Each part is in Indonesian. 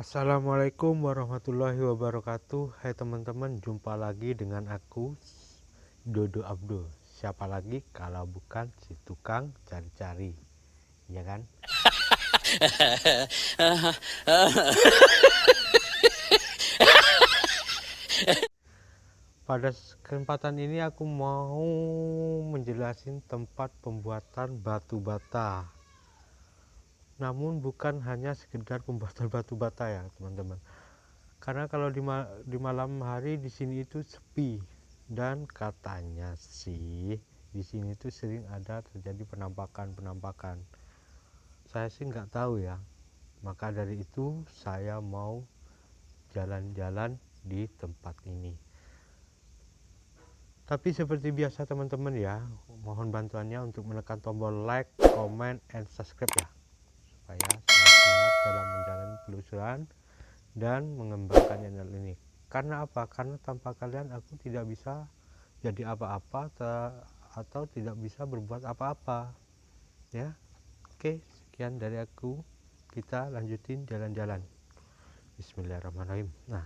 Assalamualaikum warahmatullahi wabarakatuh. Hai teman-teman, jumpa lagi dengan aku Dodo Abdul. Siapa lagi kalau bukan si tukang cari-cari, ya kan? Pada kesempatan ini aku mau menjelasin tempat pembuatan batu bata. Namun bukan hanya sekedar pembuatan batu bata ya, teman-teman. Karena kalau di malam hari di sini itu sepi, dan katanya sih di sini itu sering ada terjadi penampakan. Saya sih nggak tahu ya. Maka dari itu saya mau jalan-jalan di tempat ini. Tapi seperti biasa teman-teman ya, mohon bantuannya untuk menekan tombol like, comment, and subscribe ya, supaya saya semangat dalam menjalani penelusuran dan mengembangkan channel ini. Karena apa? Karena tanpa kalian aku tidak bisa jadi apa-apa atau tidak bisa berbuat apa-apa ya. Oke, sekian dari aku, kita lanjutin jalan-jalan. Bismillahirrahmanirrahim. Nah,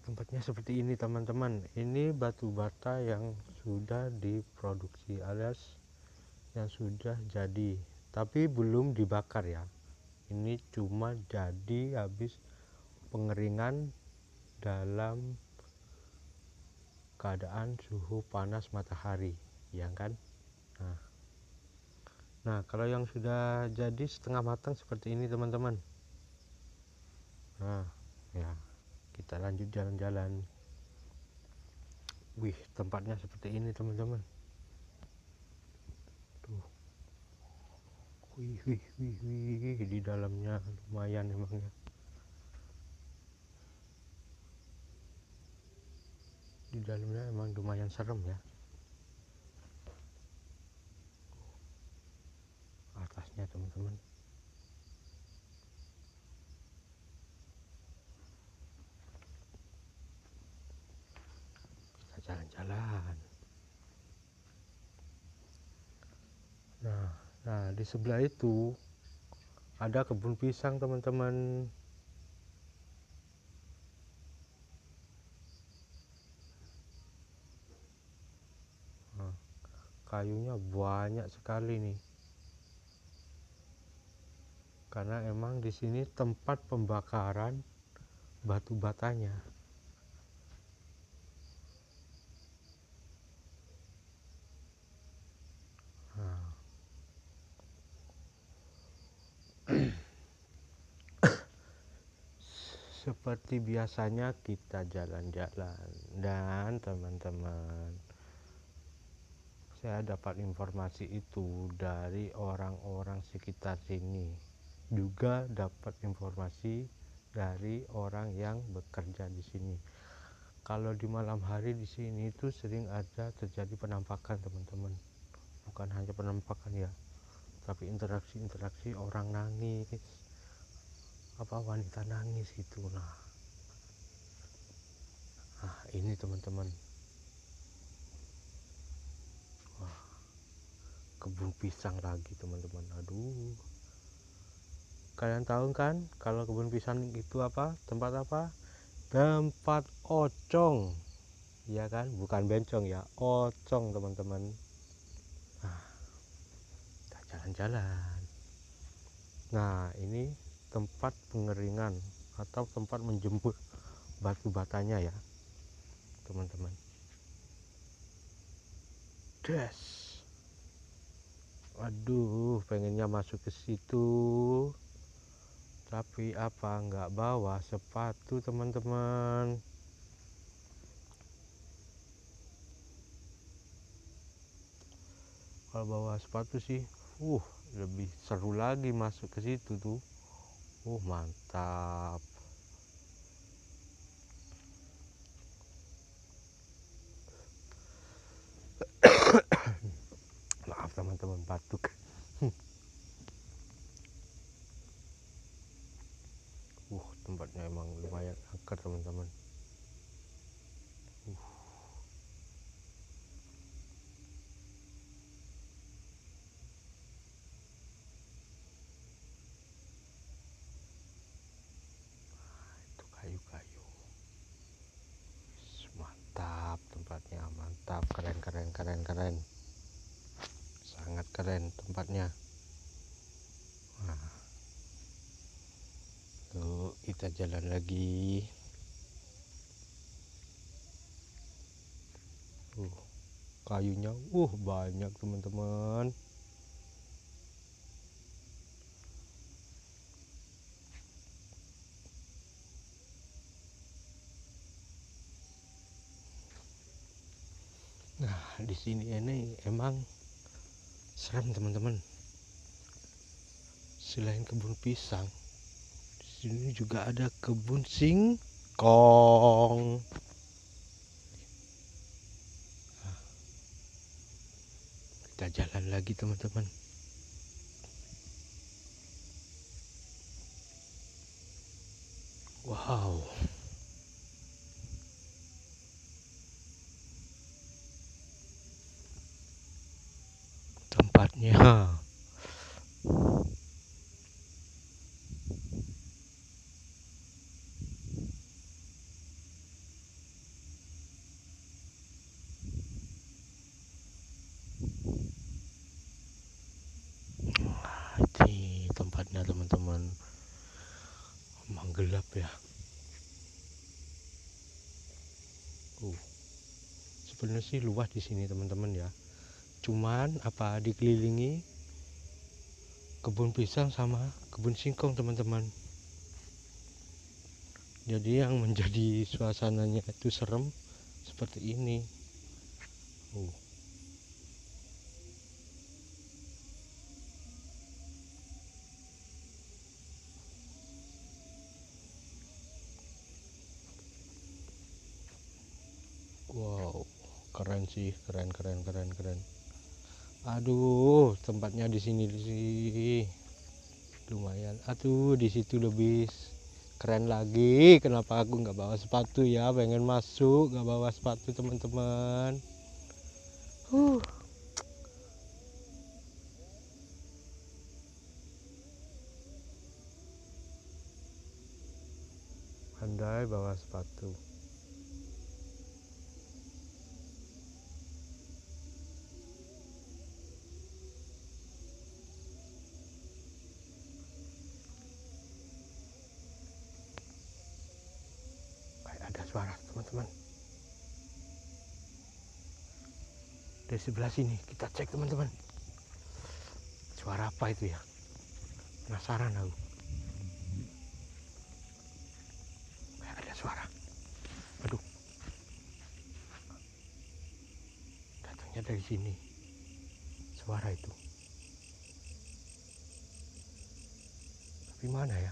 tempatnya seperti ini teman-teman. Ini batu bata yang sudah diproduksi alias yang sudah jadi, tapi belum dibakar ya. Ini cuma jadi habis pengeringan dalam keadaan suhu panas matahari, ya kan? Nah, kalau yang sudah jadi setengah matang seperti ini teman-teman. Nah, ya, kita lanjut jalan-jalan. Wih, tempatnya seperti ini teman-teman. Tuh. Wih, di dalamnya lumayan emangnya. Di dalamnya emang lumayan serem ya. Atasnya teman-teman. Kita jalan-jalan. Nah, di sebelah itu ada kebun pisang teman-teman. Nah, kayunya banyak sekali nih. Karena emang di sini tempat pembakaran batu batanya. Nah, seperti biasanya kita jalan-jalan, dan teman-teman, saya dapat informasi itu dari orang-orang sekitar sini, juga dapat informasi dari orang yang bekerja di sini. Kalau di malam hari di sini itu sering ada terjadi penampakan teman-teman. Bukan hanya penampakan ya, tapi interaksi orang nangis, wanita nangis gitu. Nah, ini teman-teman, wah, kebun pisang lagi teman-teman. Aduh, kalian tahu kan kalau kebun pisang itu apa? Tempat apa? Tempat ocong, ya kan? Bukan bencong ya, ocong teman-teman. Nah, kita jalan-jalan. Nah, ini tempat pengeringan atau tempat menjemur batu batanya ya teman-teman. Des, aduh, pengennya masuk ke situ, tapi apa, nggak bawa sepatu teman-teman. Kalau bawa sepatu sih lebih seru lagi masuk ke situ tuh. Mantap. Maaf teman-teman, batuk. Tempatnya emang lumayan angker teman-teman. tempatnya. Mantap, keren, sangat keren tempatnya. Nah, tuh kita jalan lagi. Kayunya banyak teman-teman. Nah, di sini ini emang serem teman-teman. Selain kebun pisang, di sini juga ada kebun singkong. Nah, kita jalan lagi teman-teman. Wow, tempatnya ini tempatnya teman-teman. Emang gelap ya. Sebenarnya sih luas di sini teman-teman ya. Cuman apa dikelilingi kebun pisang sama kebun singkong teman-teman. Jadi yang menjadi suasananya itu serem seperti ini. Wow, keren sih, keren. Aduh, tempatnya di sini lumayan. Aduh, di situ lebih keren lagi. Kenapa aku nggak bawa sepatu ya? Pengen masuk, nggak bawa sepatu teman-teman. Andai bawa sepatu. Ada suara teman-teman dari sebelah sini. Kita cek teman-teman, suara apa itu ya? Penasaran aku. Ada suara. Aduh, datangnya dari sini suara itu. Tapi mana ya?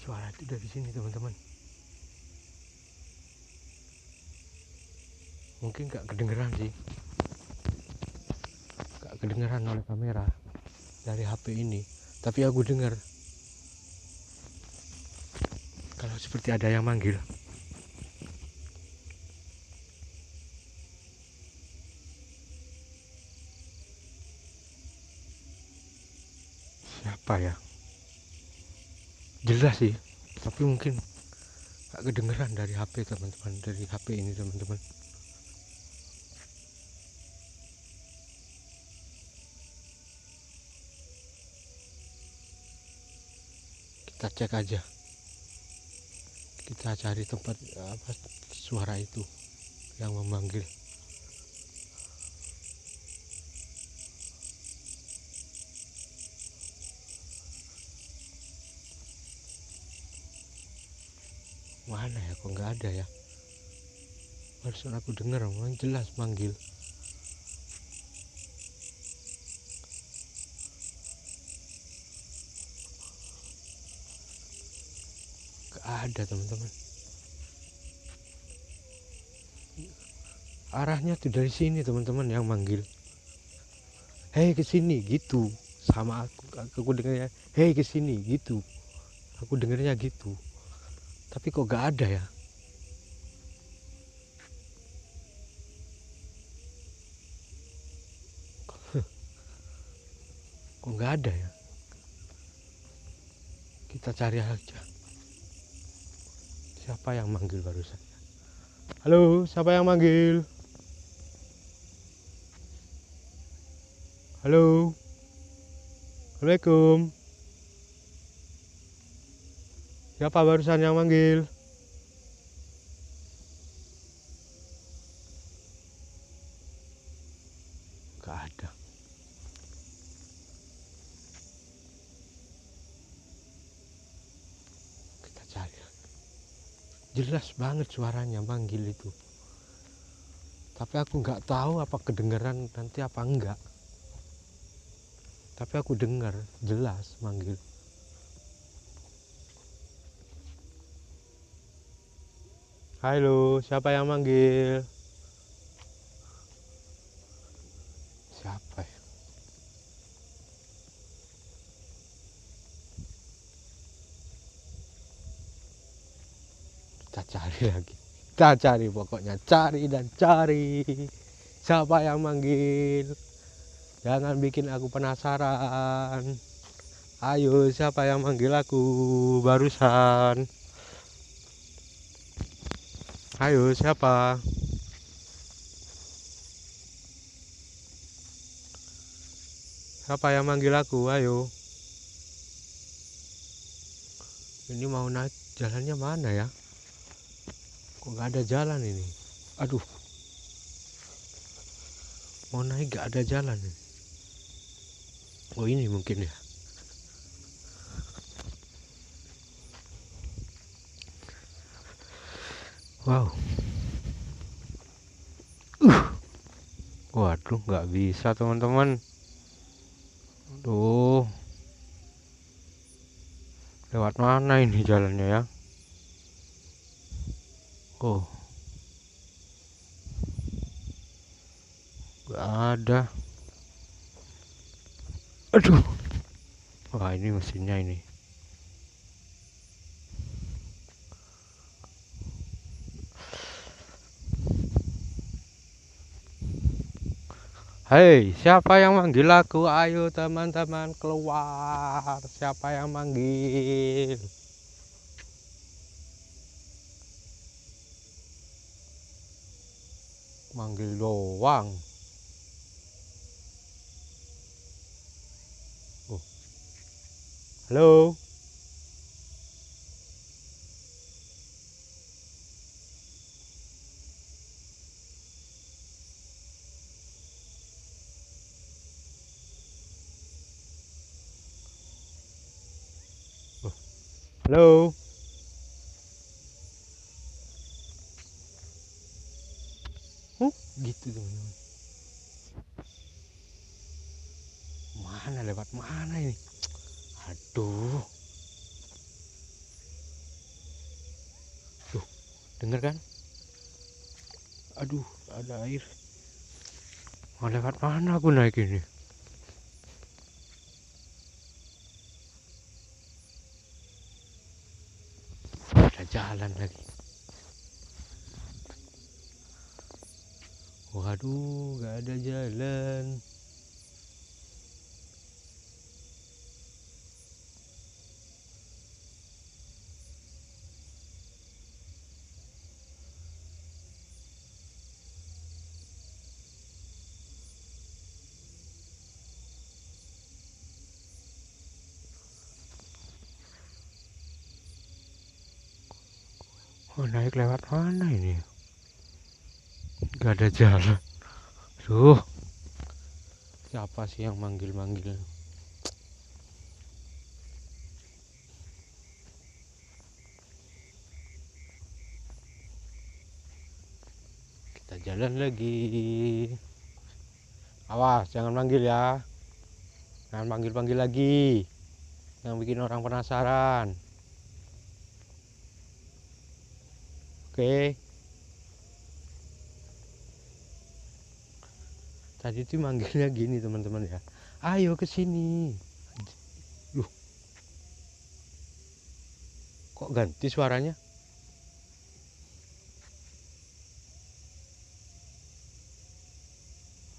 Suara itu dari sini teman-teman. Mungkin gak kedengeran sih, gak kedengeran oleh kamera dari HP ini, tapi aku dengar kalau seperti ada yang manggil. Siapa ya? Jelas sih, tapi mungkin gak kedengeran dari HP teman-teman, dari HP ini teman-teman. Kita cek aja, kita cari tempat apa suara itu yang memanggil. Mana ya, kok nggak ada ya? Barusan aku dengar memang jelas manggil. Gak ada teman-teman. Arahnya tuh dari sini teman-teman yang manggil. Hei kesini gitu. Sama aku dengarnya, hei kesini gitu. Aku dengarnya gitu. Tapi kok gak ada ya? Kok nggak ada ya? Kita cari aja. Di Siapa yang manggil barusan? Halo, siapa yang manggil? Halo. Assalamualaikum. Siapa barusan yang manggil? Gak ada. Kita cari. Jelas banget suaranya manggil itu. Tapi aku nggak tahu apa kedengeran nanti apa enggak. Tapi aku dengar jelas manggil. Halo, siapa yang manggil? Siapa ya? Kita cari lagi. Kita cari pokoknya, cari dan cari. Siapa yang manggil? Jangan bikin aku penasaran. Ayo, siapa yang manggil aku barusan? Ayo, siapa? Siapa yang manggil aku? Ayo. Ini mau naik jalannya mana ya? Kok nggak ada jalan ini? Aduh. Mau naik nggak ada jalan ini. Oh, ini mungkin ya. Wow. Waduh, nggak bisa teman-teman. Aduh. Lewat mana ini jalannya ya? Oh. Nggak ada. Aduh. Wah, ini mesinnya ini. Hei, siapa yang manggil aku? Ayo teman-teman keluar. Siapa yang manggil? Manggil doang. Oh. Halo. Oh. Halo. Gitu teman-teman. Mana lewat mana ini? Aduh. Tuh, denger kan? Aduh, ada air. Mau lewat mana aku naik ini? Ada jalan lagi. Waduh, gak ada jalan. Oh, naik lewat mana ini? Gak ada jalan. Duh, siapa sih yang manggil-manggil? Kita jalan lagi. Awas, jangan manggil ya. Jangan panggil-panggil lagi. Yang bikin orang penasaran. Oke. Tadi tuh manggilnya gini teman-teman ya. Ayo ke sini. Loh. Kok ganti suaranya?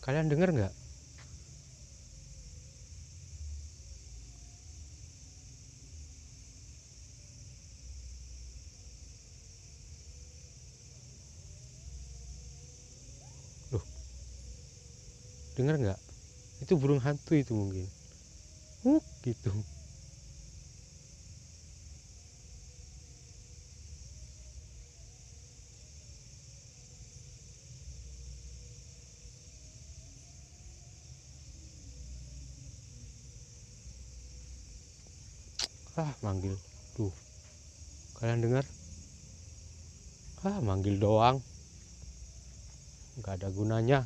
Kalian dengar nggak? Dengar nggak? Itu burung hantu itu mungkin. Gitu. Manggil. Tuh, kalian dengar? Manggil doang. Nggak ada gunanya.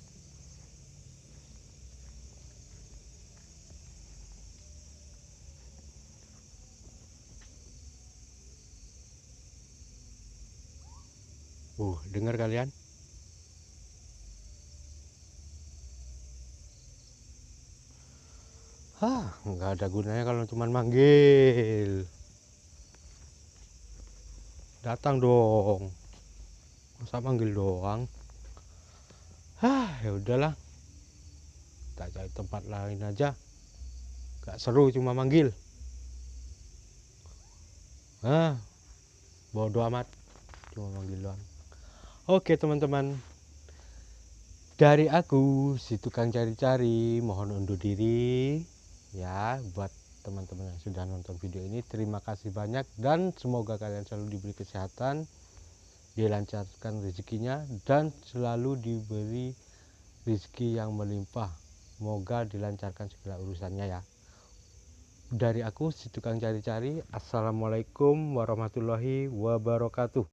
Dengar kalian? Nggak ada gunanya kalau cuma manggil. Datang dong. Masa manggil doang? Ya udahlah. Kita cari tempat lain aja. Gak seru cuma manggil. Bodo amat. Cuma manggil doang. Oke teman-teman. Dari aku, si tukang cari-cari, mohon undur diri. Ya, buat teman-teman yang sudah nonton video ini, terima kasih banyak. Dan semoga kalian selalu diberi kesehatan, dilancarkan rezekinya, dan selalu diberi rezeki yang melimpah. Semoga dilancarkan segala urusannya ya. Dari aku, si tukang cari-cari, assalamualaikum warahmatullahi wabarakatuh.